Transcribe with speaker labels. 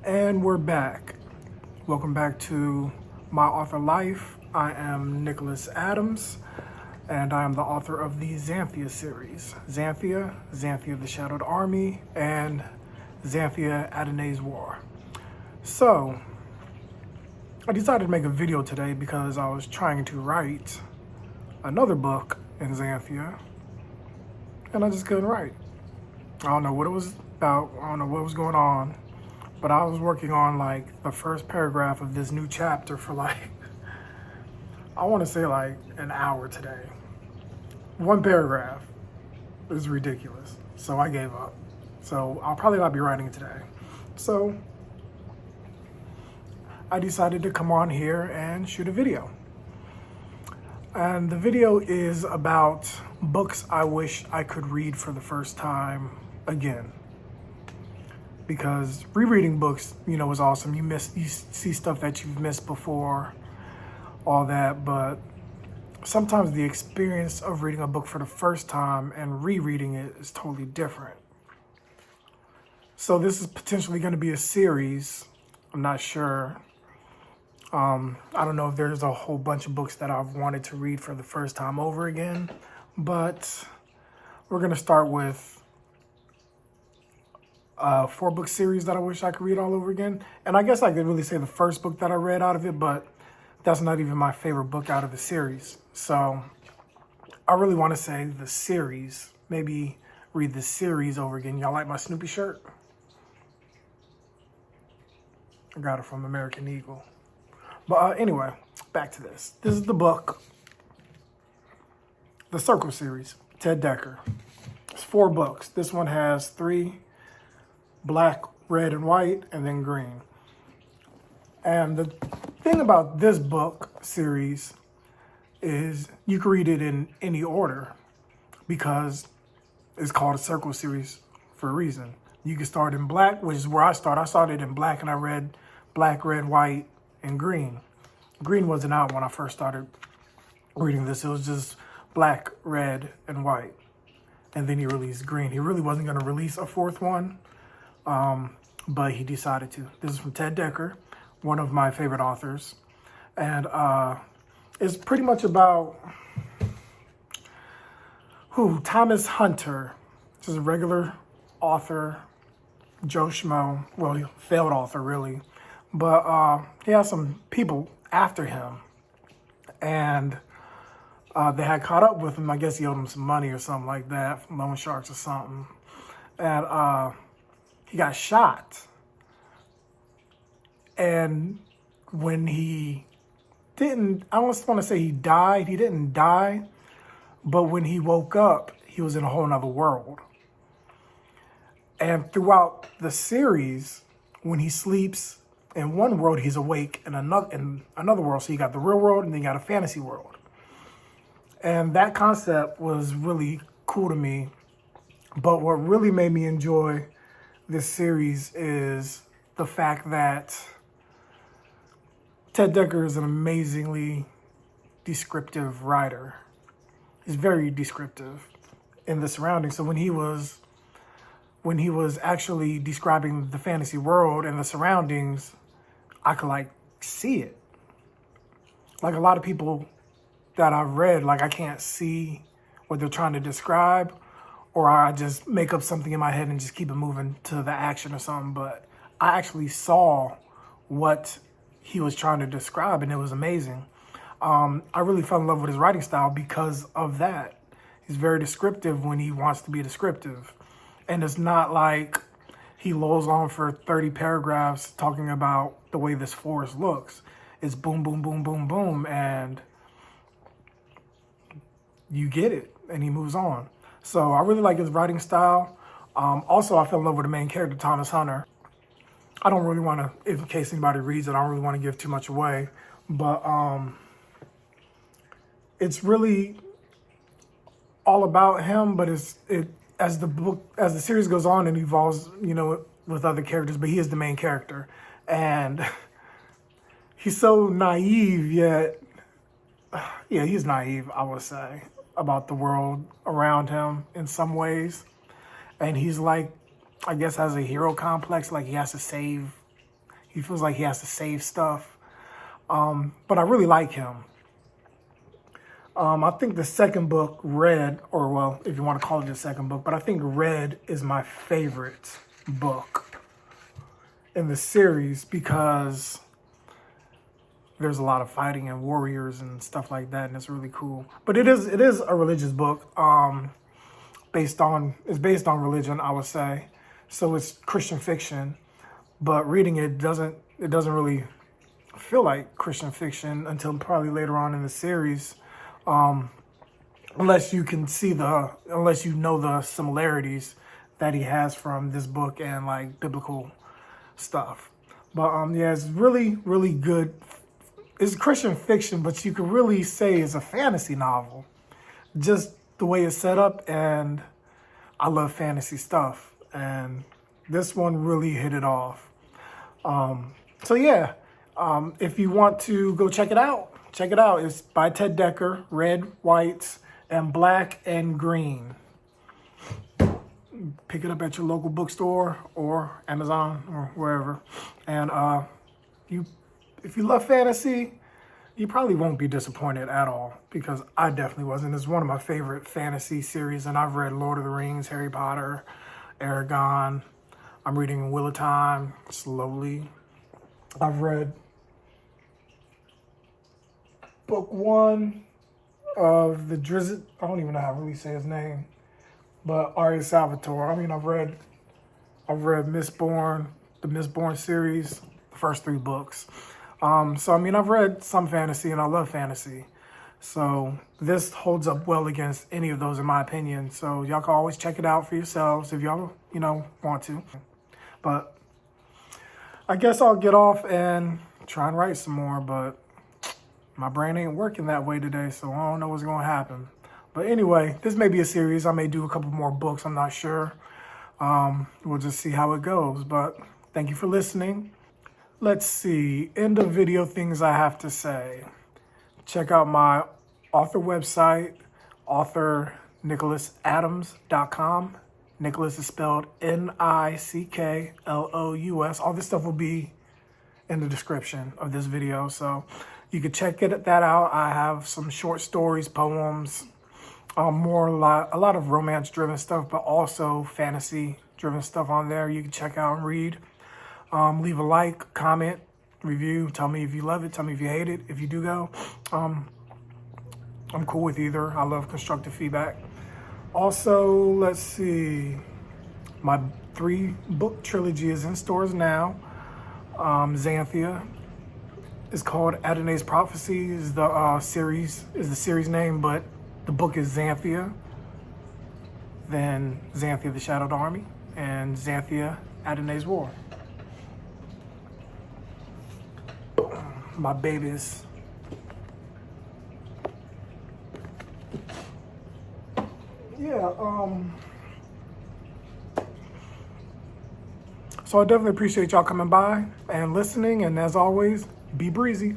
Speaker 1: And we're back. Welcome back to My Author Life. I am Nicholas Adams, and I am the author of the Xanthia series. Xanthia the Shadowed Army, and Xanthia Adonai's War. So, I decided to make a video today because I was trying to write another book in Xanthia, and I just couldn't write. I don't know what it was about, I don't know what was going on. But I was working on like the first paragraph of this new chapter for I want to say like an hour today. One paragraph is ridiculous. So I gave up. So I'll probably not be writing today. So I decided to come on here and shoot a video. And the video is about books I wish I could read for the first time again. Because rereading books, is awesome. You see stuff that you've missed before, all that, but sometimes the experience of reading a book for the first time and rereading it is totally different. So this is potentially going to be a series. I'm not sure. I don't know if there's a whole bunch of books that I've wanted to read for the first time over again, but we're going to start with a 4-book series that I wish I could read all over again. And I guess I could really say the first book that I read out of it, but that's not even my favorite book out of the series. So I really want to say the series, maybe read the series over again. Y'all like my Snoopy shirt? I got it from American Eagle. But anyway, back to this. This is the book, the Circle series, Ted Dekker. It's 4 books. This one has 3, black, red, and white, and then green. And the thing about this book series is you can read it in any order because it's called a Circle series for a reason. You can start in black, which is where I started. I started in black and I read black, red, white, and green. Green wasn't out when I first started reading this. It was just black, red, and white. And then he released green. He really wasn't going to release a 4th one. But he decided to. This is from Ted Dekker, one of my favorite authors. And it's pretty much about Thomas Hunter. This is a regular author, Joe Schmo. Well, failed author, really. But he has some people after him. And they had caught up with him. I guess he owed him some money or something like that, from loan sharks or something. And he got shot. And when he didn't, I almost want to say he died. He didn't die. But when he woke up, he was in a whole nother world. And throughout the series, when he sleeps in one world, he's awake in another world. So you got the real world and then you got a fantasy world. And that concept was really cool to me. But what really made me enjoy this series is the fact that Ted Dekker is an amazingly descriptive writer. He's very descriptive in the surroundings. So when he was actually describing the fantasy world and the surroundings, I could see it. Like a lot of people that I've read, I can't see what they're trying to describe, or I just make up something in my head and just keep it moving to the action or something. But I actually saw what he was trying to describe, and it was amazing. I really fell in love with his writing style because of that. He's very descriptive when he wants to be descriptive. And it's not like he lolls on for 30 paragraphs talking about the way this forest looks. It's boom, boom, boom, boom, boom, and you get it, and he moves on. So I really like his writing style. Also, I fell in love with the main character, Thomas Hunter. I don't really want to, in case anybody reads it, I don't really want to give too much away. But it's really all about him, but as the series goes on and evolves, with other characters, but he is the main character. And he's so naive, yet, yeah, he's naive, I would say, about the world around him in some ways. And he's I guess has a hero complex, like he has to save He feels like he has to save stuff. But I really like him. I think the second book, Red, or well, if you want to call it the second book, but I think Red is my favorite book in the series because there's a lot of fighting and warriors and stuff like that, and it's really cool. But it is a religious book, based on religion, I would say. So it's Christian fiction, but reading it doesn't really feel like Christian fiction until probably later on in the series. Unless you know the similarities that he has from this book and like biblical stuff. But yeah, it's really, really good. It's Christian fiction, but you could really say it's a fantasy novel. Just the way it's set up, and I love fantasy stuff. And this one really hit it off. So yeah, if you want to go check it out. Check it out. It's by Ted Dekker, red, white, and black and green. Pick it up at your local bookstore or Amazon or wherever. And if you love fantasy, you probably won't be disappointed at all, because I definitely wasn't. It's one of my favorite fantasy series, and I've read Lord of the Rings, Harry Potter, Eragon. I'm reading Wheel of Time slowly. I've read book 1 of the Drizzt, I don't even know how to really say his name, but Ari Salvatore. I mean, I've read Mistborn, the Mistborn series, the first 3 books. So I mean, I've read some fantasy, and I love fantasy. So this holds up well against any of those, in my opinion. So y'all can always check it out for yourselves if y'all, want to. But I guess I'll get off and try and write some more, but my brain ain't working that way today, so I don't know what's going to happen. But anyway, this may be a series. I may do a couple more books. I'm not sure. We'll just see how it goes. But thank you for listening. Let's see. End of video things I have to say. Check out my author website, authornicholasadams.com. Nicholas is spelled Nicklous. All this stuff will be in the description of this video, so you can check that out. I have some short stories, poems, a lot of romance-driven stuff, but also fantasy-driven stuff on there. You can check out and read. Leave a like, comment, review. Tell me if you love it. Tell me if you hate it. If you do go, I'm cool with either. I love constructive feedback. Also, let's see. My 3-book trilogy is in stores now. Xanthia is called Adonai's Prophecy is the series name, but the book is Xanthia. Then Xanthia the Shadowed Army and Xanthia Adonai's War. My babies. Yeah, so I definitely appreciate y'all coming by and listening, and as always, be breezy.